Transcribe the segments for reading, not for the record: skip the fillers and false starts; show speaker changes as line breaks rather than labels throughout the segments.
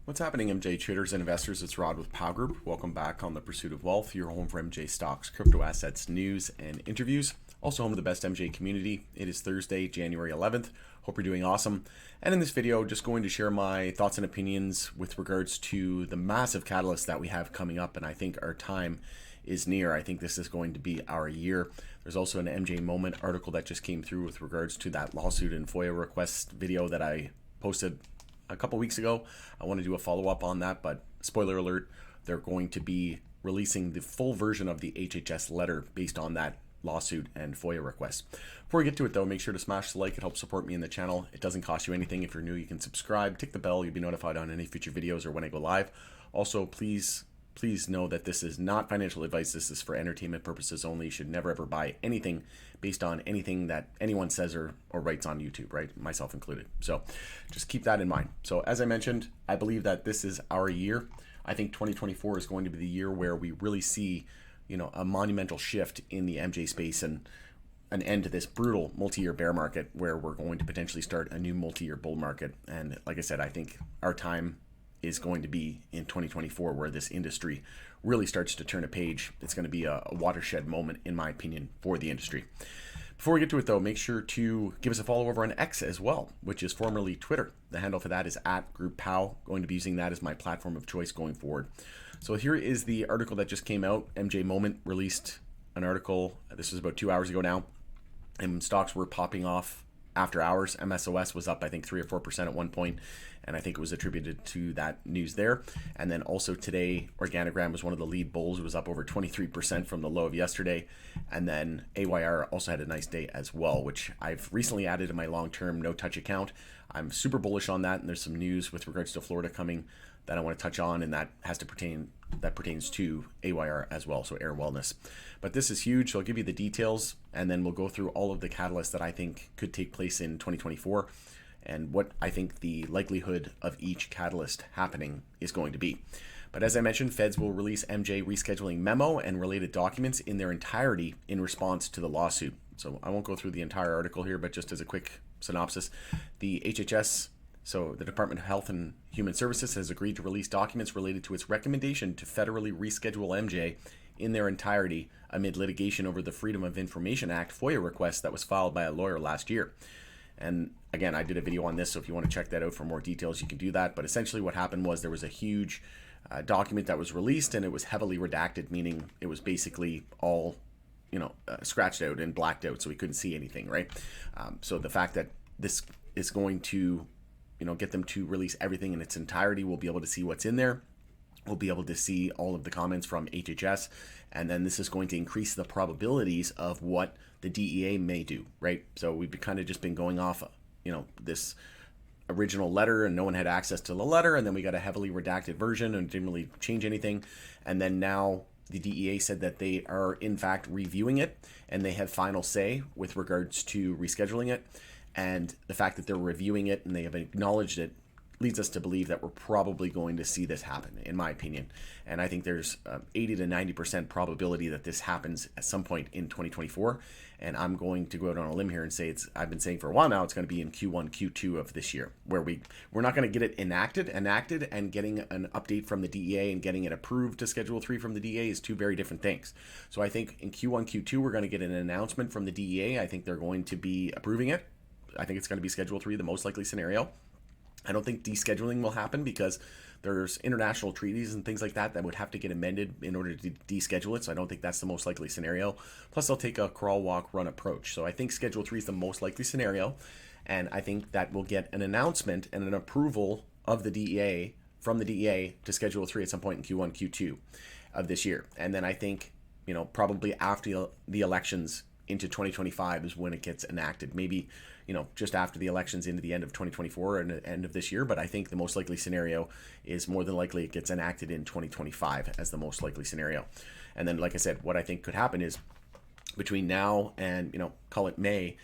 What's happening, MJ traders and investors? It's Rod with Pow Group. Welcome back on The Pursuit of Wealth, your home for MJ stocks, crypto assets, news, and interviews. Also home to the best MJ community. It is Thursday, January 11th. Hope you're doing awesome. And in this video, just going to share my thoughts and opinions with regards to the massive catalyst that we have coming up. And I think our time is near. I think this is going to be our year. There's also an MJ Moment article that just came through with regards to that lawsuit and FOIA request video that I posted a couple weeks ago. I want to do a follow-up on that, but spoiler alert, they're going to be releasing the full version of the HHS letter based on that lawsuit and FOIA request. Before we get to it though, make sure to smash the like. It helps support me in the channel. It doesn't cost you anything. If you're new, you can subscribe, tick the bell. You'll be notified on any future videos or when I go live. Also, please know that this is not financial advice. This is for entertainment purposes only. You should never ever buy anything based on anything that anyone says or writes on YouTube, right? Myself included. So just keep that in mind. So as I mentioned, I believe that this is our year. I think 2024 is going to be the year where we really see, a monumental shift in the MJ space and an end to this brutal multi-year bear market where we're going to potentially start a new multi-year bull market. And like I said, I think our time is going to be in 2024 where this industry really starts to turn a page. It's going to be a watershed moment, in my opinion, for the industry. Before we get to it though, make sure to give us a follow over on X as well, which is formerly Twitter. The handle for that is @GroupPow. Going to be using that as my platform of choice going forward. So here is the article that just came out. MJ Moment released an article. This was about 2 hours ago now, and stocks were popping off after hours. MSOS was up, I think, 3 or 4% at one point, and I think it was attributed to that news there. And then also today, Organogram was one of the lead bulls. It was up over 23% from the low of yesterday. And then AYR also had a nice day as well, which I've recently added to my long-term no-touch account. I'm super bullish on that, and there's some news with regards to Florida coming that I want to touch on, and that pertains to AYR as well, so Air Wellness. But this is huge, so I'll give you the details, and then we'll go through all of the catalysts that I think could take place in 2024 and what I think the likelihood of each catalyst happening is going to be. But as I mentioned, Feds will release MJ Rescheduling Memo and related documents in their entirety in response to the lawsuit. So I won't go through the entire article here, but just as a quick synopsis, the HHS, so the Department of Health and Human Services, has agreed to release documents related to its recommendation to federally reschedule MJ in their entirety amid litigation over the Freedom of Information Act FOIA request that was filed by a lawyer last year. And again, I did a video on this, so if you want to check that out for more details, you can do that. But essentially what happened was there was a huge document that was released, and it was heavily redacted, meaning it was basically all scratched out and blacked out, so we couldn't see anything, right? So the fact that this is going to get them to release everything in its entirety, we'll be able to see what's in there. We'll be able to see all of the comments from HHS, and then this is going to increase the probabilities of what the DEA may do, right? So we've kind of just been going off, this original letter, and no one had access to the letter, and then we got a heavily redacted version and didn't really change anything. And then now the DEA said that they are in fact reviewing it, and they have final say with regards to rescheduling it. And the fact that they're reviewing it and they have acknowledged it leads us to believe that we're probably going to see this happen, in my opinion. And I think there's 80 to 90% probability that this happens at some point in 2024. And I'm going to go out on a limb here and say I've been saying for a while now, it's going to be in Q1, Q2 of this year, where we're not going to get it enacted, and getting an update from the DEA and getting it approved to Schedule 3 from the DEA is two very different things. So I think in Q1, Q2, we're going to get an announcement from the DEA. I think they're going to be approving it. I think it's going to be Schedule 3, the most likely scenario. I don't think descheduling will happen because there's international treaties and things like that would have to get amended in order to deschedule it. So I don't think that's the most likely scenario. Plus, they'll take a crawl, walk, run approach. So I think Schedule 3 is the most likely scenario. And I think that we'll get an announcement and an approval of the DEA, from the DEA, to Schedule 3 at some point in Q1, Q2 of this year. And then I think, probably after the elections into 2025 is when it gets enacted. Maybe, just after the elections into the end of 2024 and the end of this year. But I think the most likely scenario is more than likely it gets enacted in 2025 as the most likely scenario. And then, like I said, what I think could happen is between now and, call it May,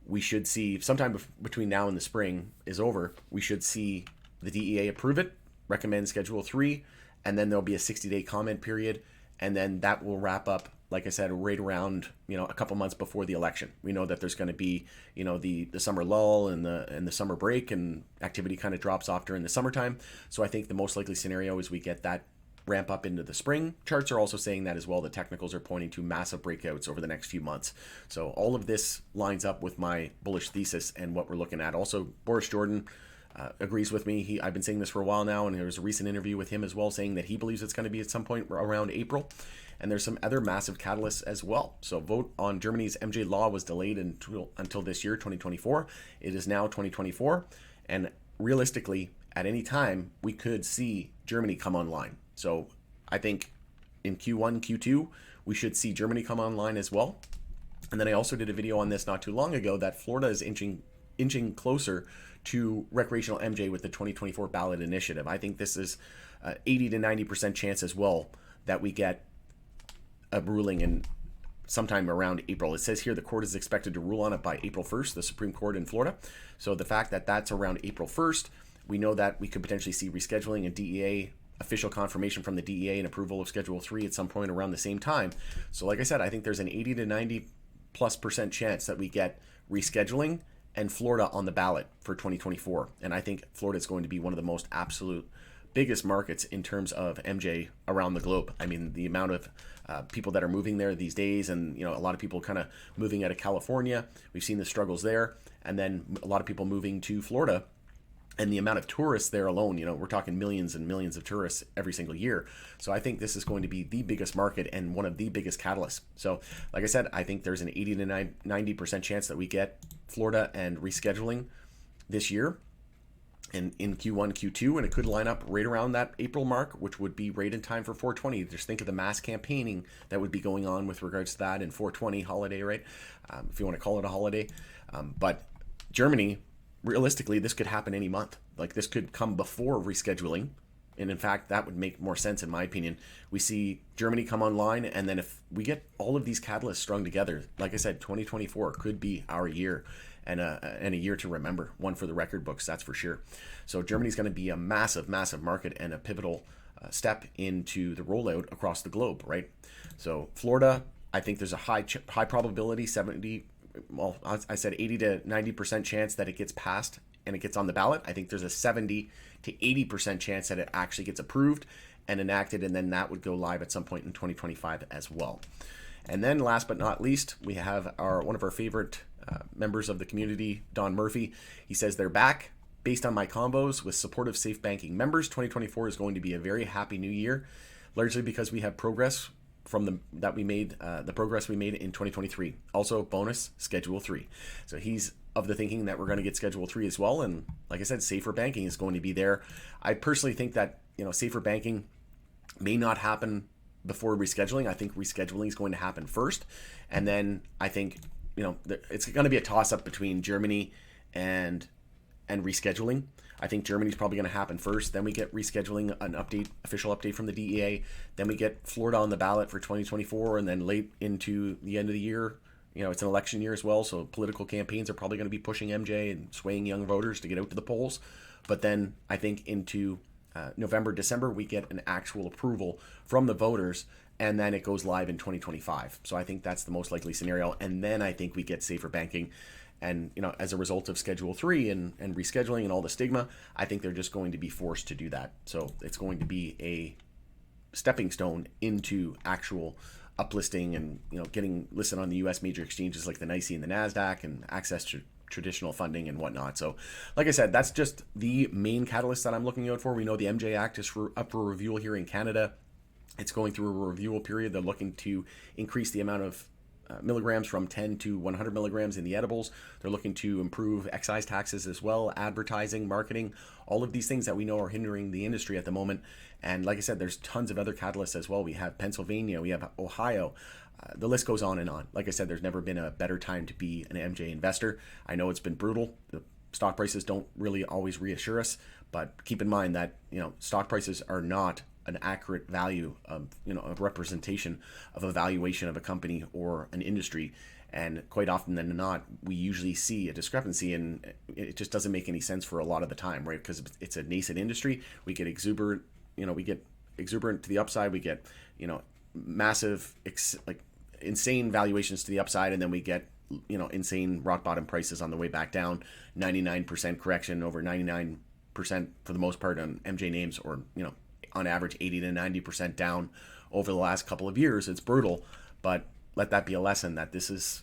we should see sometime between now and the spring is over, we should see the DEA approve it, recommend Schedule 3, and then there'll be a 60-day comment period. And then that will wrap up like I said, right around, a couple months before the election. We know that there's going to be, the summer lull and the summer break, and activity kind of drops off during the summertime. So I think the most likely scenario is we get that ramp up into the spring. Charts are also saying that as well. The technicals are pointing to massive breakouts over the next few months. So all of this lines up with my bullish thesis and what we're looking at. Also, Boris Jordan agrees with me. I've been saying this for a while now, and there was a recent interview with him as well saying that he believes it's going to be at some point around April. And there's some other massive catalysts as well. So vote on Germany's MJ law was delayed until this year, 2024. It is now 2024. And realistically, at any time, we could see Germany come online. So I think in Q1, Q2, we should see Germany come online as well. And then I also did a video on this not too long ago that Florida is inching closer to recreational MJ with the 2024 ballot initiative. I think this is 80 to 90% chance as well that we get a ruling in sometime around April. It says here the court is expected to rule on it by April 1st, the Supreme Court in Florida. So the fact that that's around April 1st, we know that we could potentially see rescheduling and DEA official confirmation from the DEA and approval of Schedule 3 at some point around the same time. So like I said, I think there's an 80 to 90+% chance that we get rescheduling and Florida on the ballot for 2024. And I think Florida is going to be one of the most absolute biggest markets in terms of MJ around the globe. I mean, the amount of people that are moving there these days, and a lot of people kind of moving out of California. We've seen the struggles there, and then a lot of people moving to Florida. And the amount of tourists there alone, we're talking millions and millions of tourists every single year. So I think this is going to be the biggest market and one of the biggest catalysts. So like I said, I think there's an 80 to 90% chance that we get Florida and rescheduling this year and in Q1, Q2, and it could line up right around that April mark, which would be right in time for 420. Just think of the mass campaigning that would be going on with regards to that and 420 holiday, right? If you want to call it a holiday. But Germany, realistically, this could happen any month. Like, this could come before rescheduling. And in fact, that would make more sense, in my opinion. We see Germany come online, and then if we get all of these catalysts strung together, like I said, 2024 could be our year, and a year to remember, one for the record books, that's for sure. So Germany's going to be a massive, massive market and a pivotal step into the rollout across the globe, right? So Florida, I think there's a high probability, 70, well, I said 80 to 90% chance that it gets passed and it gets on the ballot. I think there's a 70 to 80% chance that it actually gets approved and enacted, and then that would go live at some point in 2025 as well. And then last but not least, we have one of our favorite members of the community, Don Murphy. He says they're back. Based on my combos with supportive safe banking members, 2024 is going to be a very happy new year, largely because we have progress from the progress we made in 2023. Also, bonus, Schedule 3. So he's of the thinking that we're going to get Schedule 3 as well. And like I said, safer banking is going to be there. I personally think that, safer banking may not happen before rescheduling. I think rescheduling is going to happen first. And then I think, it's going to be a toss-up between Germany and rescheduling. I think Germany's probably going to happen first. Then we get rescheduling, an official update from the DEA. Then we get Florida on the ballot for 2024, and then late into the end of the year, it's an election year as well. So political campaigns are probably going to be pushing MJ and swaying young voters to get out to the polls. But then I think into November, December, we get an actual approval from the voters, and then it goes live in 2025. So I think that's the most likely scenario. And then I think we get safer banking. And, as a result of Schedule 3 and rescheduling and all the stigma, I think they're just going to be forced to do that. So it's going to be a stepping stone into actual uplisting and, getting listed on the U.S. major exchanges like the NYSE and the NASDAQ, and access to traditional funding and whatnot. So like I said, that's just the main catalyst that I'm looking out for. We know the MJ Act is up for review here in Canada. It's going through a review period. They're looking to increase the amount of milligrams from 10 to 100 milligrams in the edibles. They're looking to improve excise taxes as well, advertising, marketing, all of these things that we know are hindering the industry at the moment. And like I said, there's tons of other catalysts as well. We have Pennsylvania, we have Ohio. The list goes on and on. Like I said, there's never been a better time to be an MJ investor. I know it's been brutal. The stock prices don't really always reassure us, but keep in mind that, stock prices are not an accurate value of, a representation of a valuation of a company or an industry. And quite often than not, we usually see a discrepancy, and it just doesn't make any sense for a lot of the time, right? Because it's a nascent industry. We get exuberant to the upside. We get, massive, insane valuations to the upside, and then we get insane rock bottom prices on the way back down. 99% correction, over 99% for the most part on MJ names, or on average 80 to 90% down over the last couple of years. It's brutal, but let that be a lesson that this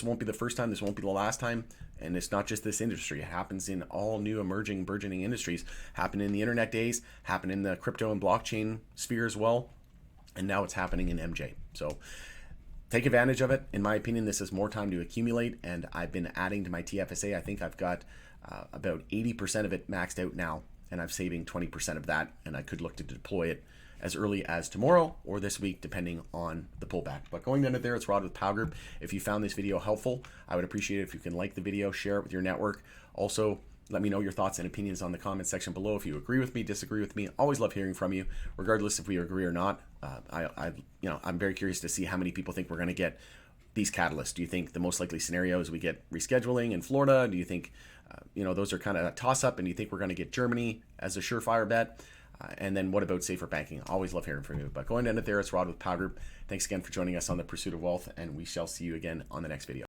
won't be the first time, this won't be the last time. And it's not just this industry. It happens in all new emerging, burgeoning industries. Happened in the internet days, happened in the crypto and blockchain sphere as well. And now it's happening in MJ. So take advantage of it. In my opinion, this is more time to accumulate. And I've been adding to my TFSA. I think I've got about 80% of it maxed out now. And I'm saving 20% of that. And I could look to deploy it as early as tomorrow or this week, depending on the pullback. But going down it there, it's Rod with Pow Group. If you found this video helpful, I would appreciate it if you can like the video, share it with your network. Also, let me know your thoughts and opinions on the comment section below. If you agree with me, disagree with me, always love hearing from you, regardless if we agree or not. I'm very curious to see how many people think we're going to get these catalysts. Do you think the most likely scenario is we get rescheduling in Florida? Do you think, those are kind of a toss-up, and do you think we're going to get Germany as a surefire bet? And then what about safer banking? Always love hearing from you. But going to end it there, it's Rod with Pow Group. Thanks again for joining us on the Pursuit of Wealth, and we shall see you again on the next video.